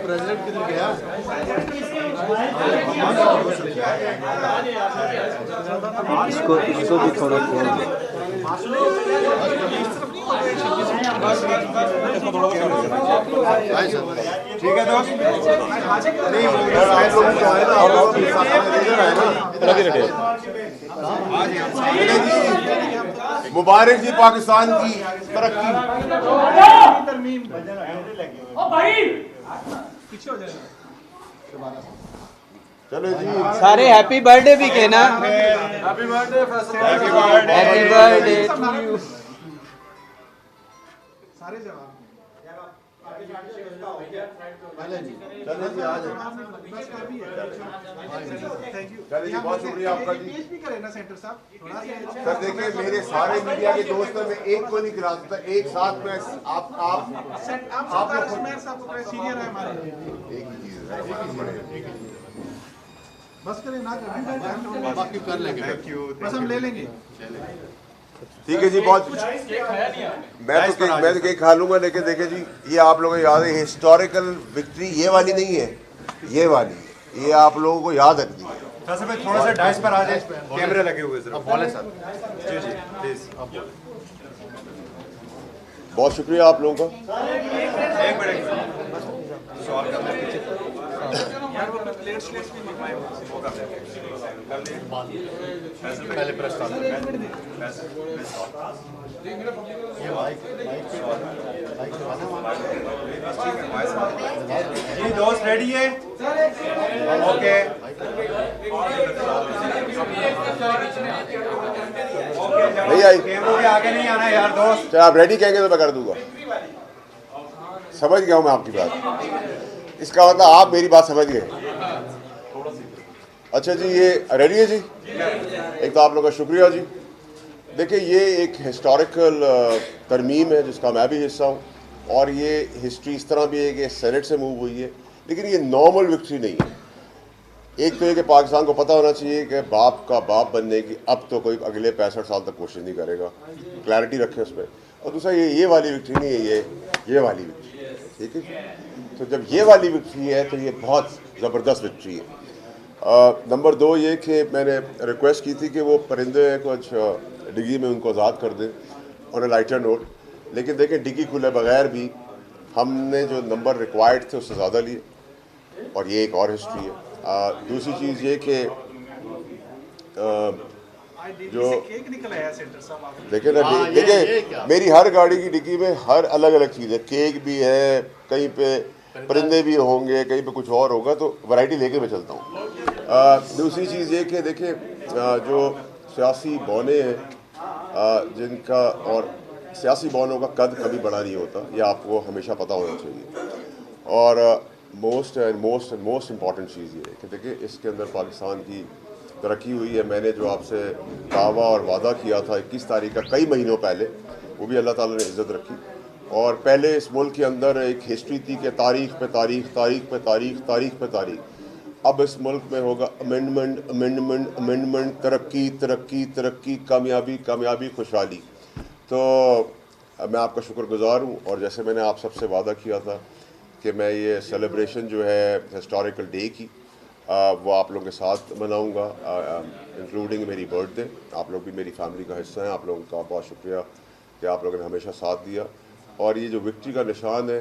President किधर गया? इसको भी थोड़ा खोल दो। ठीक है दोस्त। नहीं मुबारक जी पाकिस्तान की तरक्की। चलो जी सारे हैप्पी बर्थडे भी कहना। Happy birthday happy birthday to you. सारे जवाब चलो जी आज थैंक यू। चलिए जी बहुत शुक्रिया आपका जी। पेश भी करें ना सेंटर साहब थोड़ा सा। सर देखिए मेरे सारे मीडिया के दोस्तों में एक को नहीं गिरा सकता, एक साथ में आप उस्मान साहब को सीनियर है हमारे। एक ही चीज है बस करें ना करें बाकी कर लेंगे। बस हम ले लेंगे। ठीक है जी बहुत मैं तो केक खा लूंगा, लेकिन देखिए जी ये आप लोगों को याद है हिस्टोरिकल विक्ट्री ये वाली नहीं है, ये वाली है, ये आप लोगों को याद रखनी है। सर मैं थोड़ा सा डाइस पर आ जाए, कैमरे लगे हुए सर। बोले सर। Ji ji please. बहुत शुक्रिया आप लोगों का। एक मिनट सॉल्व कर लेते यार वो प्लेट स्लेट्स भी मंगवाए वो कर लेते पहले प्रेस स्टार्ट जी दोस्त रेडी है? ओके भैया कैमरों के आगे नहीं आना यार दोस्त। चल आप रेडी कहेंगे तो मैं कर दूंगा। समझ गया हूँ मैं आपकी बात, इसका मतलब आप मेरी बात समझ गए। अच्छा जी ये रेडी है जी। एक तो आप लोगों का शुक्रिया जी। देखिए ये एक हिस्टोरिकल तरमीम है जिसका मैं भी हिस्सा हूँ, और ये हिस्ट्री इस तरह भी है कि सेनेट से मूव हुई है, लेकिन ये नॉर्मल विक्ट्री नहीं है। एक तो ये कि पाकिस्तान को पता होना चाहिए कि बाप का बाप बनने की अब तो कोई अगले 65 साल तक कोशिश नहीं करेगा, क्लैरिटी रखें उस पर। और दूसरा ये वाली विक्ट्री नहीं है, ये वाली विक्ट्री है, ठीक है। तो जब ये वाली विक्ट्री है तो ये बहुत ज़बरदस्त विक्ट्री है। नंबर 2 ये कि मैंने रिक्वेस्ट की थी कि वो परिंदे कुछ डिग्गी में उनको आज़ाद कर दें ऑन ए लाइटर नोट, लेकिन देखें डिग्गी खुले बगैर भी हमने जो नंबर रिक्वायर्ड थे उससे ज़्यादा लिए, और ये एक और हिस्ट्री है। दूसरी चीज़ ये कि जो केक निकल आया सेंटर साहब। देखे ना, देखिए मेरी हर गाड़ी की डिग्गी में हर अलग अलग चीज़ है, केक भी है, कहीं पे परिंदे भी होंगे, कहीं पे कुछ और होगा, तो वैरायटी लेके मैं चलता हूँ। दूसरी चीज़ ये कि देखिए जो सियासी बौने हैं जिनका, और सियासी बौनों का कद कभी बड़ा नहीं होता, ये आपको हमेशा पता होना चाहिए। और मोस्ट इम्पॉर्टेंट चीज़ ये है कि देखिए इसके अंदर पाकिस्तान की तरक्की हुई है। मैंने जो आपसे दावा और वादा किया था 21 तारीख का कई महीनों पहले, वो भी अल्लाह ताला ने इज़्ज़त रखी। और पहले इस मुल्क के अंदर एक हिस्ट्री थी कि तारीख पे तारीख, तारीख पे तारीख, तारीख पे तारीख। अब इस मुल्क में होगा अमेंडमेंट, अमेंडमेंट, अमेंडमेंट, तरक्की, तरक्की, तरक्की, कामयाबी, कामयाबी, खुशहाली। तो मैं आपका शुक्रगुजार हूँ, और जैसे मैंने आप सबसे वादा किया था कि मैं ये सेलिब्रेशन जो है हिस्टोरिकल डे की वो आप लोगों के साथ मनाऊँगा, इंक्लूडिंग मेरी बर्थडे। आप लोग भी मेरी फैमिली का हिस्सा हैं, आप लोगों का बहुत शुक्रिया कि आप लोगों ने हमेशा साथ दिया। और ये जो विक्ट्री का निशान है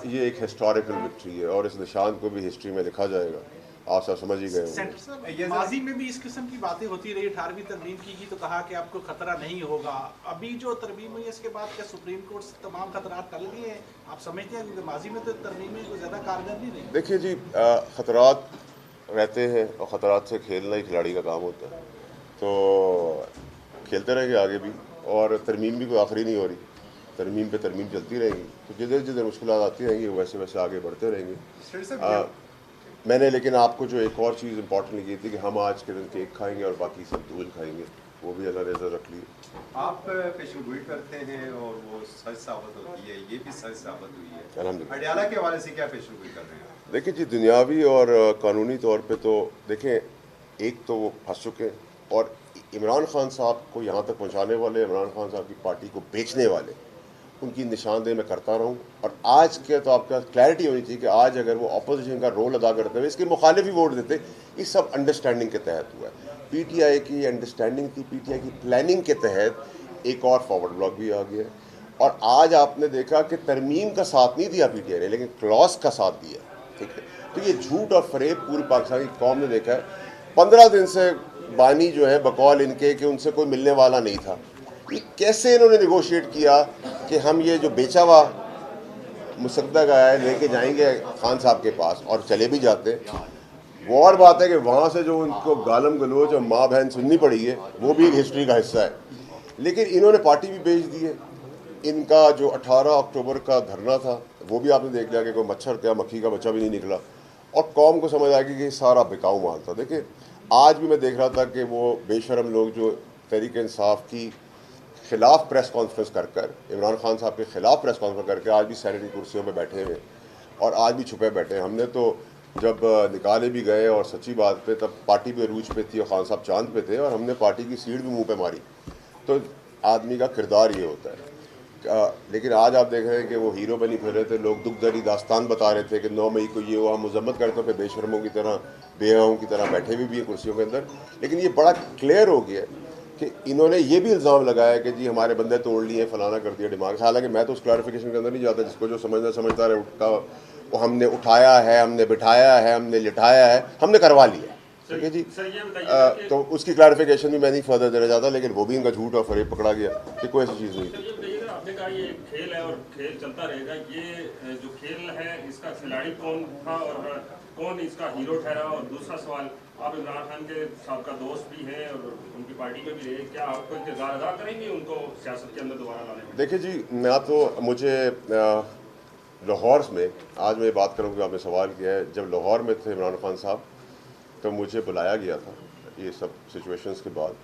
ये एक हिस्टोरिकल विक्ट्री है, और इस निशान को भी हिस्ट्री में लिखा जाएगा। आप सब समझ ही गए होंगे। माजी में भी इस किस्म की बातें होती रही। 18वीं तरमीम की तो कहा कि आपको खतरा नहीं होगा। अभी जो तरमीम हुई है इसके बाद क्या सुप्रीम कोर्ट से तमाम खतरात टल गए हैं, आप समझते हैं? क्योंकि माजी में तो तरमीमें कोई ज़्यादा कारगर नहीं रही। देखिए जी ख़तरात रहते हैं, और ख़तरात से खेलना ही खिलाड़ी का काम होता है, तो खेलते रहेंगे आगे भी, और तरमीम भी कोई आखिरी नहीं हो रही, तरमीम पे तरमीम चलती रहेगी। तो जिधर जिधर मुश्किलात आती रहेंगी वैसे वैसे आगे बढ़ते रहेंगे। मैंने लेकिन आपको जो एक और चीज़ इंपॉर्टेंट लगी थी कि हम आज के दिन केक खाएंगे और बाकी सब दूध खाएंगे, वो भी अल्लाह ने इज़्ज़त रख ली। आप पेशगोई करते हैं और वो सच साबित होती है, ये भी सच साबित हुई है। अल्हम्दुलिल्लाह। अडयाला के हवाले से क्या पेशगोई कर रहे हैं? देखिए जी दुनियावी और कानूनी तौर पे तो देखें, एक तो वो फंस चुके हैं, और इमरान खान साहब को यहाँ तक पहुँचाने वाले, इमरान खान साहब की पार्टी को बेचने वाले, उनकी निशानदेही मैं करता रहूं। और आज के तो आपका क्लैरिटी होनी चाहिए कि आज अगर वो अपोजिशन का रोल अदा करते हुए इसके मुखालिफ ही वोट देते, ये सब अंडरस्टैंडिंग के तहत हुआ है। पीटीआई की अंडरस्टैंडिंग थी, पीटीआई की प्लानिंग के तहत एक और फॉरवर्ड ब्लॉक भी आ गया। और आज आपने देखा कि तरमीम का साथ नहीं दिया पीटीआई ने, लेकिन क्लॉज का साथ दिया। ठीक है, तो ये झूठ और फरेब पूरी पाकिस्तानी कौम ने देखा है। 15 दिन से बानी जो है बकौल इनके कि उनसे कोई मिलने वाला नहीं था, ये कैसे इन्होंने निगोशिएट किया कि हम ये जो बेचा हुआ मुसद्दा का है लेके जाएंगे खान साहब के पास, और चले भी जाते। वो और बात है कि वहाँ से जो उनको गालम गलोच और माँ बहन सुननी पड़ी है वो भी एक हिस्ट्री का हिस्सा है। लेकिन इन्होंने पार्टी भी बेच दी है। इनका जो 18 अक्टूबर का धरना था वो भी आपने देख लिया कि कोई मच्छर क्या मक्खी का बच्चा भी नहीं निकला, और कौम को समझ आ गई कि सारा बिकाऊ माल था। देखिए आज भी मैं देख रहा था कि वो बेशरम लोग जो तहरीक इंसाफ की खिलाफ प्रेस कॉन्फ्रेंस कर कर, इमरान खान साहब के खिलाफ प्रेस कॉन्फ्रेंस करके आज भी सेनेट की कुर्सियों पे बैठे हुए और आज भी छुपे बैठे हैं। हमने तो जब निकाले भी गए और सच्ची बात पे तब पार्टी भी अरूज पे थी और खान साहब चांद पे थे, और हमने पार्टी की सीट भी मुंह पे मारी। तो आदमी का किरदार ये होता है। लेकिन आज आप देख रहे हैं कि वो हीरो बनी फिर रहे थे, लोग दुख दरी दास्तान बता रहे थे कि 9 मई को ये हुआ, मजम्मत करते पे बेशरमों की तरह बेहयाओं की तरह बैठे भी हैं कुर्सियों के अंदर। लेकिन ये बड़ा क्लियर हो गया कि इन्होंने ये भी इल्ज़ाम लगाया कि जी हमारे बंदे तोड़ लिए, फलाना कर दिया दिमाग। हालांकि मैं तो उस क्लैरिफिकेशन के अंदर नहीं जाता, जिसको जो समझता रहे उठा वो हमने उठाया है, हमने बिठाया है, हमने लिटाया है, हमने करवा लिया। ठीक है जी। तो उसकी क्लैरिफिकेशन भी मैं नहीं फर्दर देना चाहता, लेकिन वो भी इनका झूठ और फरेब पकड़ा गया कि कोई ऐसी चीज़ नहीं थी। आपने कहा ये खेल है और खेल चलता रहेगा, ये जो खेल है इसका खिलाड़ी कौन था और कौन इसका हीरो ठहरा? और दूसरा सवाल, आप इमरान खान के साबका दोस्त भी हैं और उनकी पार्टी में भी रहे, क्या आप कोई किरदार अदा करेंगे उनको सियासत के अंदर दोबारा लाने में? देखिए जी, ना तो मुझे लाहौर में आज मैं बात करूँ कि आपने सवाल किया है, जब लाहौर में थे इमरान खान साहब तो मुझे बुलाया गया था ये सब सिचुएशंस के बाद,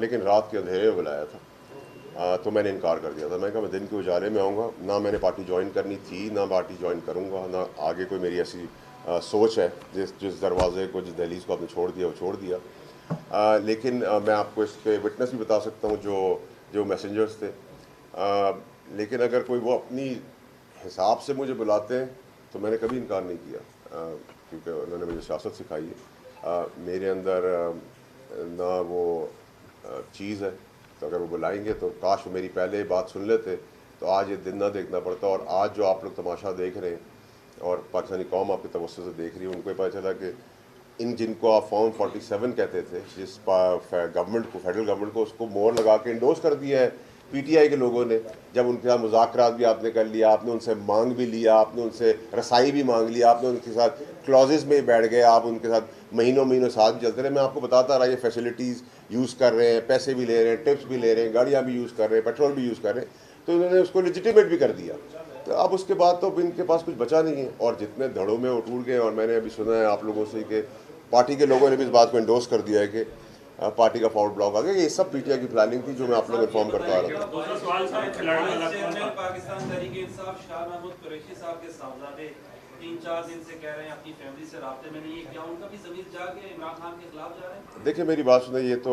लेकिन रात के अंधेरे में बुलाया था। तो मैंने इनकार कर दिया था। मैंने कहा मैं दिन के उजाले में आऊँगा, ना मैंने पार्टी ज्वाइन करनी थी, ना पार्टी ज्वाइन करूँगा, ना आगे कोई मेरी ऐसी सोच है। जिस दरवाजे को, जिस दहलीज को आपने छोड़ दिया वो छोड़ दिया। लेकिन मैं आपको इसके विटनेस भी बता सकता हूँ जो मैसेंजर्स थे। लेकिन अगर कोई वो अपनी हिसाब से मुझे बुलाते हैं तो मैंने कभी इनकार नहीं किया, क्योंकि उन्होंने मुझे सियासत सिखाई है। मेरे अंदर ना वो चीज़ है, तो अगर वो बुलाएंगे तो काश वो मेरी पहले बात सुन लेते तो आज ये दिन ना देखना पड़ता। और आज जो आप लोग तमाशा देख रहे हैं और पाकिस्तानी कौम आपके तवज्जो से देख रही है, उनको पता चला कि इन जिनको आप फॉर्म 47 कहते थे, जिस गवर्नमेंट को, फेडरल गवर्नमेंट को, उसको मोहर लगा के इंडोर्स कर दिया है पीटीआई के लोगों ने। जब उनके साथ मुज़ाकरात भी आपने कर लिया, आपने उनसे मांग भी लिया, आपने उनसे रसाई भी मांग लिया, आपने उनके साथ क्लॉजेस में बैठ गए, आप उनके साथ महीनों साथ भी चलते रहे। मैं आपको बताता रहा ये फैसिलिटीज़ यूज़ कर रहे हैं, पैसे भी ले रहे हैं, टिप्स भी ले रहे हैं, गाड़ियाँ भी यूज़ कर रहे हैं, पेट्रोल भी यूज़ कर रहे हैं, तो इन्होंने उसको लेजिटिमेट भी कर दिया। तो अब उसके बाद तो इनके पास कुछ बचा नहीं है। और जितने धड़ों में उठ गए, और मैंने अभी सुना है आप लोगों से कि पार्टी के लोगों ने भी इस बात को इंडोर्स कर दिया है कि पार्टी का फॉरवर्ड ब्लॉक आ गया। ये सब पीटीआई की प्लानिंग थी जो मैं आप लोग इन्फॉर्म करता आ रहा था। पाकिस्तान तहरीक इंसाफ शाह महमूद कुरैशी साहब के साहबजादे 3-4 दिन से कह रहे हैं अपनी फैमिली से राब्ते में नहीं है, क्या उनका भी ज़मीर जाग गया, इमरान खान के खिलाफ जा रहे हैं? देखिए मेरी बात सुने, ये तो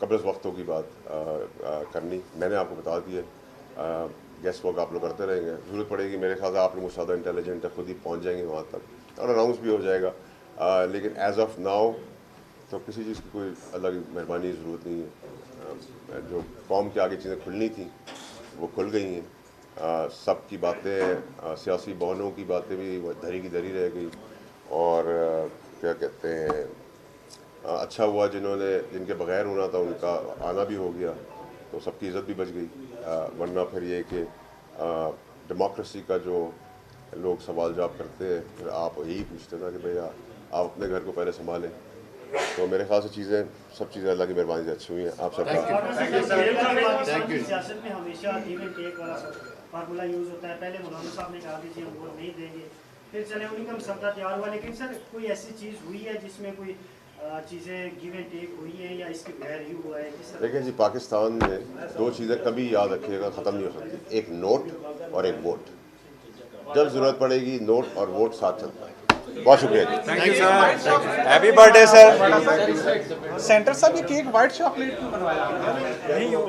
कब्ज़ वक्तों की बात करनी, मैंने आपको बता दी है। गेस्ट वर्क आप लोग करते रहेंगे, ज़रूरत पड़ेगी मेरे ख्याल से आप लोग मुझसे ज़्यादा इंटेलिजेंट है, खुद ही पहुँच जाएंगे वहाँ तक और अनाउंस भी हो जाएगा। लेकिन एज ऑफ नाउ तो किसी चीज़ की कोई अलग मेहरबानी की ज़रूरत नहीं है। जो कौम के आगे चीज़ें खुलनी थी वो खुल गई हैं। सब की बातें, सियासी बहनों की बातें भी धरी की धरी रह गई। और क्या कहते हैं, अच्छा हुआ जिनके बगैर होना था उनका आना भी हो गया, तो सबकी इज़्ज़त भी बच गई। वरना फिर ये कि डेमोक्रेसी का जो लोग सवाल जवाब करते हैं, फिर आप यही पूछते ना कि भैया आप अपने घर को पहले संभालें। तो मेरे ख्याल से सब चीज़ें अल्लाह की मेहरबानी से अच्छी हुई हैं। आप सबका सियासत में हमेशा गिव एंड टेक वाला फार्मूला यूज़ होता है। पहले मौलाना साहब ने कहा कि जी हम वोट नहीं देंगे, फिर चले उन्हीं का मसला तैयार हुआ। लेकिन सर कोई ऐसी चीज़ हुई है जिसमें कोई चीज़ें गिव एंड टेक हुई है या इसके बगैर ही हुआ है? देखिए जी, पाकिस्तान में दो चीज़ें कभी याद रखिएगा ख़त्म नहीं हो सकती, एक नोट और एक वोट। जब ज़रूरत पड़ेगी नोट और वोट साथ चलता है। बहुत शुक्रिया जी, thank you sir, happy birthday sir. Centre साहब ये केक व्हाइट चॉकलेट में बनवाया? नहीं हो